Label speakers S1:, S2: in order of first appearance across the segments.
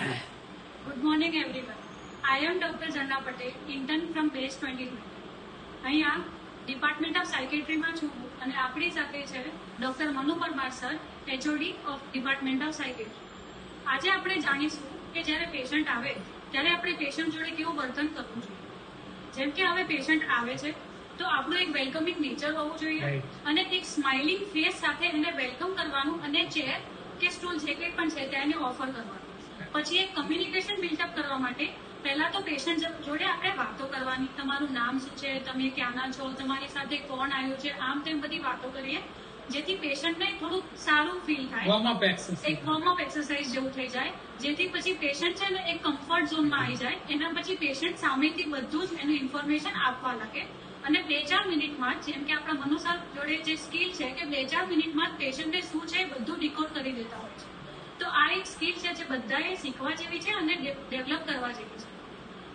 S1: Good morning everyone. I am Dr. Janna Patel, intern from BASE 2020. અહીંયા department of સાયકેટ્રીમાં છું અને આપણી સાથે છે doctor Manu Parmar sir, HOD of department of psychiatry. આજે આપણે જાણીશું કે જ્યારે પેશન્ટ આવે ત્યારે આપણે પેશન્ટ જોડે કેવું વર્તન કરવું જોઈએ. જેમ કે હવે પેશન્ટ આવે છે તો આપણું એક વેલકમિંગ નેચર હોવું જોઈએ અને એક સ્માઇલિંગ ફેસ સાથે એને વેલકમ કરવાનું અને ચેર કે સ્ટૂલ જે કંઈ પણ છે તેને ઓફર કરવાનું. પછી એક કમ્યુનિકેશન બિલ્ડઅપ કરવા માટે પહેલા તો પેશન્ટ જોડે આપણે વાતો કરવાની. તમારું નામ શું છે, તમે ક્યાંના છો, તમારી સાથે કોણ આવ્યું છે, આમ તેમ બધી વાતો કરીએ જેથી પેશન્ટને થોડું સારું ફીલ થાય, એક વોર્મ અપ એક્સરસાઇઝ જેવું થઈ જાય, જેથી પછી પેશન્ટ છે ને એક કમ્ફર્ટ ઝોનમાં આવી જાય. એના પછી પેશન્ટ સામેથી બધું જ એનું ઇન્ફોર્મેશન આપવા લાગે અને 2-4 મિનિટમાં જેમ કે આપણા મનુ સર જોડે જે સ્કિલ છે કે 2-4 મિનિટમાં પેશન્ટને શું છે બધું ડિકોડ કરી દેતા હોય છે. તો આ એક સ્કિલ છે જે બધાએ શીખવા જેવી છે અને ડેવલપ કરવા જેવી છે.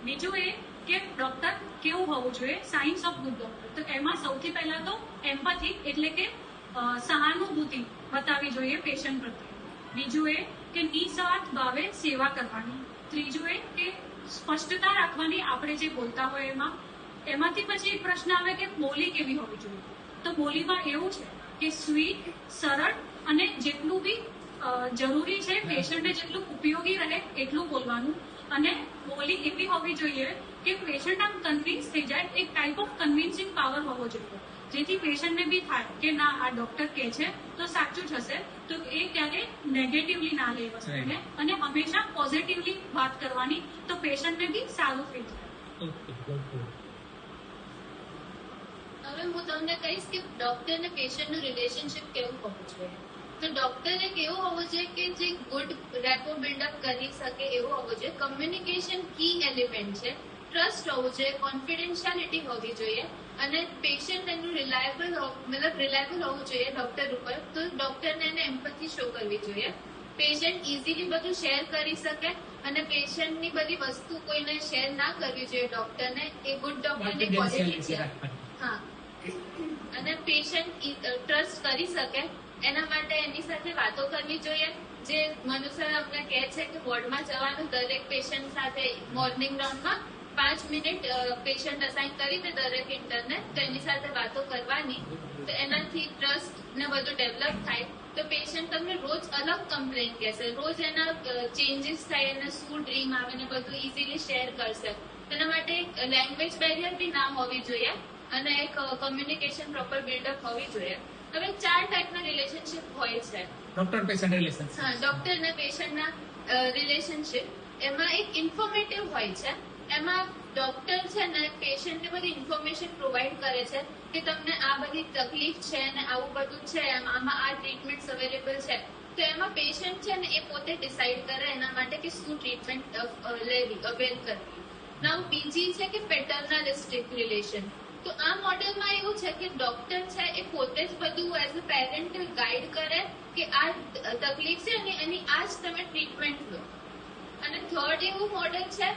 S1: બીજું એ કે ડોક્ટર કેવું હોવું જોઈએ, સાયન્સ ઓફ ગુડ ડોક્ટર. તો એમાં સૌથી પહેલા તો એમ્પથી એટલે કે સહાનુભૂતિ બતાવવી જોઈએ પેશન્ટ પ્રત્યે. બીજું એ કે નિસ્વાર્થ ભાવે સેવા કરવાની. ત્રીજું એ કે સ્પષ્ટતા રાખવાની આપણે જે બોલતા હોય એમાં. એમાંથી પછી એક પ્રશ્ન આવે કે બોલી કેવી હોવી જોઈએ. તો બોલીમાં એવું છે કે સ્વીટ, સરળ અને જેટલું બી જરૂરી છે પેશન્ટને જેટલું ઉપયોગી રહે એટલું બોલવાનું. અને બોલી એવી હોવી જોઈએ કે પેશન્ટ આમ કન્વિન્સ થઈ જાય, એક ટાઈપ ઓફ કન્વિન્સિંગ પાવર હોવો જોઈએ જેથી પેશન્ટને બી થાય કે ના આ ડોક્ટર કહે છે તો સાચું જ હશે. તો એ ક્યારે નેગેટિવલી ના લે વસ્તુને અને હંમેશા પોઝિટિવલી વાત કરવાની તો પેશન્ટને બી સારું ફીલ થાય.
S2: હવે હું તમને કહીશ કે ડોક્ટર અને પેશન્ટનું રિલેશનશિપ કેવું હોવું જોઈએ. તો ડોક્ટરે કેવું હોવું જોઈએ કે જે ગુડ રેપો બિલ્ડઅપ કરી શકે એવું હોવું જોઈએ. કમ્યુનિકેશન કી એલિમેન્ટ છે. ટ્રસ્ટ હોવું જોઈએ, કોન્ફિડેન્શિયાલિટી હોવી જોઈએ અને પેશન્ટ એનું રિલાયબલ હોવું જોઈએ ડોક્ટર ઉપર. તો ડોક્ટરને એને એમ્પથી શો કરવી જોઈએ. પેશન્ટ ઇઝીલી બધું શેર કરી શકે અને પેશન્ટની બધી વસ્તુ કોઈને શેર ના કરવી જોઈએ ડોક્ટરને. એ ગુડ ડોક્ટરની ક્વોલિટી છે. હા, અને પેશન્ટ ટ્રસ્ટ કરી શકે એના માટે એની સાથે વાતો કરવી જોઈએ. જે મનુ સર અમને કહે છે કે વોર્ડમાં જવાનું, દરેક પેશન્ટ સાથે મોર્નિંગ રાઉન્ડમાં 5 મિનિટ પેશન્ટ અસાઇન કરી દે દરેક ઇન્ટરને, તો એની સાથે વાતો કરવાની. તો એનાથી ટ્રસ્ટ ને બધું ડેવલપ થાય. તો પેશન્ટ તમને રોજ અલગ કમ્પ્લેન કહેશે, રોજ એના ચેન્જીસ થાય, એને શું ડ્રીમ આવે ને બધું ઇઝીલી શેર કરશે. તેના માટે લેંગ્વેજ બેરિયર બી ના હોવી જોઈએ અને એક કમ્યુનિકેશન પ્રોપર બિલ્ડઅપ હોવી જોઈએ. હવે 4 ટાઈપના રિલેશનશિપ હોય છે.
S3: Doctor patient relationship.
S2: હા, ડોક્ટર અને પેશન્ટના રિલેશનશિપ. એમાં એક ઇન્ફોર્મેટિવ હોય છે. એમાં ડોક્ટર છે ને પેશન્ટને બધી ઇન્ફોર્મેશન પ્રોવાઈડ કરે છે કે તમને આ બધી તકલીફ છે ને આવું બધું છે, આમાં આ ટ્રીટમેન્ટ અવેલેબલ છે. તો એમાં પેશન્ટ છે ને એ પોતે ડિસાઈડ કરે એના માટે કે શું ટ્રીટમેન્ટ લેવી, અવેલ કરવી. નામ બીજી છે કે પેટર્નલિસ્ટિક રિલેશન. તો આ મોડેલમાં એવું છે કે ડોક્ટર છે એ પોતે જ બધું એઝ અ પેરેન્ટ ગાઈડ કરે કે આ તકલીફ છે અને એની આ જ તમે ટ્રીટમેન્ટ લો. અને થર્ડ એવું મોડેલ છે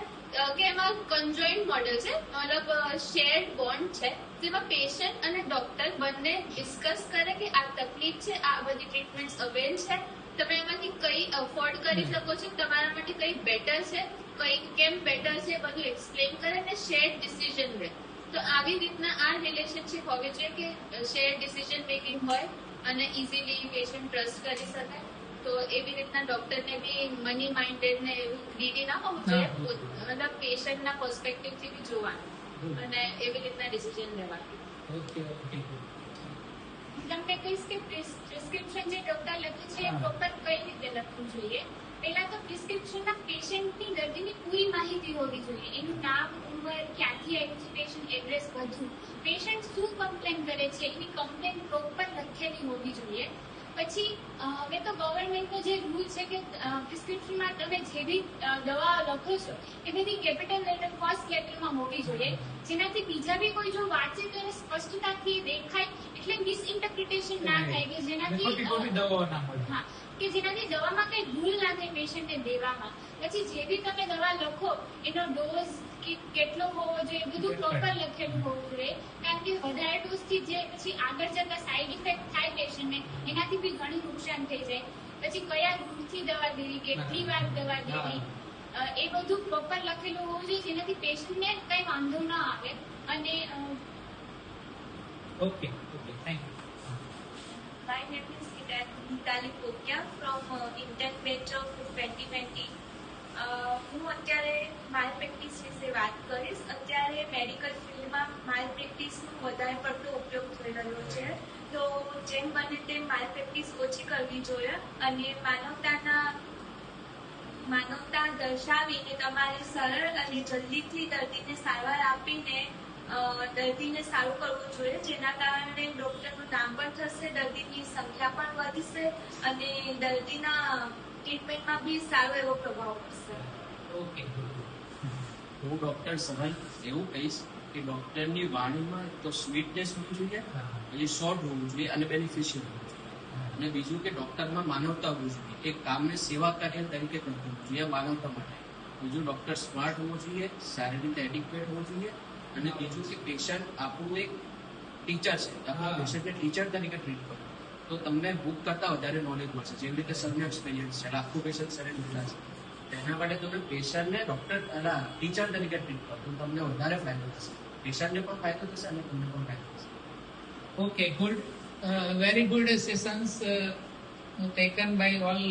S2: કે એમાં કન્જોઈન્ટ મોડેલ છે, મતલબ શેર્ડ બોન્ડ છે, જેમાં પેશન્ટ અને ડોક્ટર બંને ડિસ્કસ કરે કે આ તકલીફ છે, આ બધી ટ્રીટમેન્ટ અવેલ છે, તમે એમાંથી કઈ અફોર્ડ કરી શકો છો, તમારા માટે કઈ બેટર છે, કઈ કેમ બેટર છે, બધું એક્સપ્લેન કરે અને શેર્ડ ડિસિઝન લે. તો આવી રીતના આ રિલેશનશિપ હોવી જોઈએ કે શેર ડિસિઝન મેકિંગ હોય અને ઇઝીલી પેશન્ટ ટ્રસ્ટ કરી શકે. તો એવી રીતના ડોક્ટરને બી મની માઇન્ડેડ ને એવું ગ્રીડી ના હોવું જોઈએ, મતલબ પેશન્ટના પર્સપેક્ટિવથી બી જોવાનું અને એવી રીતના ડિસિઝન લેવાનું.
S4: તમને કહીશ કે પ્રિસ્ક્રિપ્શન જે ડોક્ટર લખે છે એ પ્રોપર કઈ રીતે લખવું જોઈએ. પહેલા તો પ્રિસ્ક્રિપ્શનના પેશન્ટની દર્દીની પૂરી માહિતી હોવી જોઈએ. એનું નામ, ઉંમર, ક્યાંથી આવ્યું છે પેશન્ટ, એડ્રેસ, બધું. પેશન્ટ શું કમ્પ્લેન કરે છે એની કમ્પ્લેન પ્રોપર લખેલી હોવી જોઈએ. પછી હવે તો ગવર્મેન્ટનો જે રૂલ છે કે પ્રિસ્ક્રિપ્શનમાં તમે જે બી દવા લખો છો એ બધી કેપિટલ લેટર, ફર્સ્ટ લેટરમાં હોવી જોઈએ, જેનાથી બીજા બી કોઈ જો વાંચે તો એને સ્પષ્ટતાથી દેખાય, એટલે મિસઇન્ટરપ્રિટેશન ના થાય કે જેનાથી દવામાં કઈ ભૂલ ના થાય પેશન્ટને દેવામાં. પછી જે બી તમે દવા લખો એનો ડોઝ કેટલો હોવો જોઈએ બધું પ્રોપર લખેલું હોવું જોઈએ. કારણ કે વધારે ડોઝથી જે પછી આગળ જતા સાઈડ ઇફેક્ટ થાય પેશન્ટને એનાથી બી ઘણું નુકસાન થઈ જાય. પછી કયા રૂટથી દવા દેવી, કેટલી વાર દવા દેવી, એ બધું પ્રોપર લખેલું હોવું જોઈએ જેનાથી પેશન્ટને કઈ વાંધો ના આવે. અને
S3: okay thank you.
S2: My name is Nitali Kokia from Intern batch of 2020. હું અત્યારે માલ પ્રેક્ટિસ વિશે વાત કરીશ. અત્યારે મેડિકલ ફિલ્ડમાં માલ પ્રેક્ટિસનો વધારે પડતો ઉપયોગ થઈ રહ્યો છે. તો જેમ બને તેમ માલ પ્રેક્ટિસ ઓછી કરવી જોઈએ અને માનવતા દર્શાવીને તમારે સરળ અને જલ્દીથી દર્દીને સારવાર આપીને દર્દીને સારું કરવું જોઈએ, જેના કારણે ડોક્ટરનું નામ પણ થશે, દર્દીની સંખ્યા પણ વધશે અને દર્દીના ટ્રીટમેન્ટમાં બી સારો એવો પ્રભાવ પડશે.
S3: ઓકે
S5: હું ડોક્ટર સહન એવું કહીશ કે ડોક્ટરની વાણીમાં તો સ્વીટનેસ હોવી જોઈએ, પછી શોર્ટ હોવું જોઈએ અને બેનિફિશિયલ હોવું જોઈએ. અને બીજું કે ડોક્ટરમાં માનવતા હોવી જોઈએ, કે કામને સેવા કાર્ય તરીકે કરવું જોઈએ માનવતા માટે. બીજું ડોક્ટર સ્માર્ટ હોવો જોઈએ, સારી રીતે એડિક્વેટ હોવું જોઈએ. અને બીજું કે પેશન્ટ આપણું એક ટીચર છે, આપણા પેશન્ટને ટીચર તરીકે ટ્રીટ કરો તો તમને બુક કરતા વધારે નોલેજ મળશે. જેવી રીતે સરનો એક્સપિરિયન્સ છે, લાખો પેશન્ટ સરે લીધા છે, તેના માટે તમે પેશન્ટને ડોક્ટર ટીચર તરીકે ટ્રીટ કરો તો તમને વધારે ફાયદો થશે, પેશન્ટને પણ ફાયદો થશે અને તમને પણ ફાયદો થશે.
S3: Okay, good. Very good sessions taken by all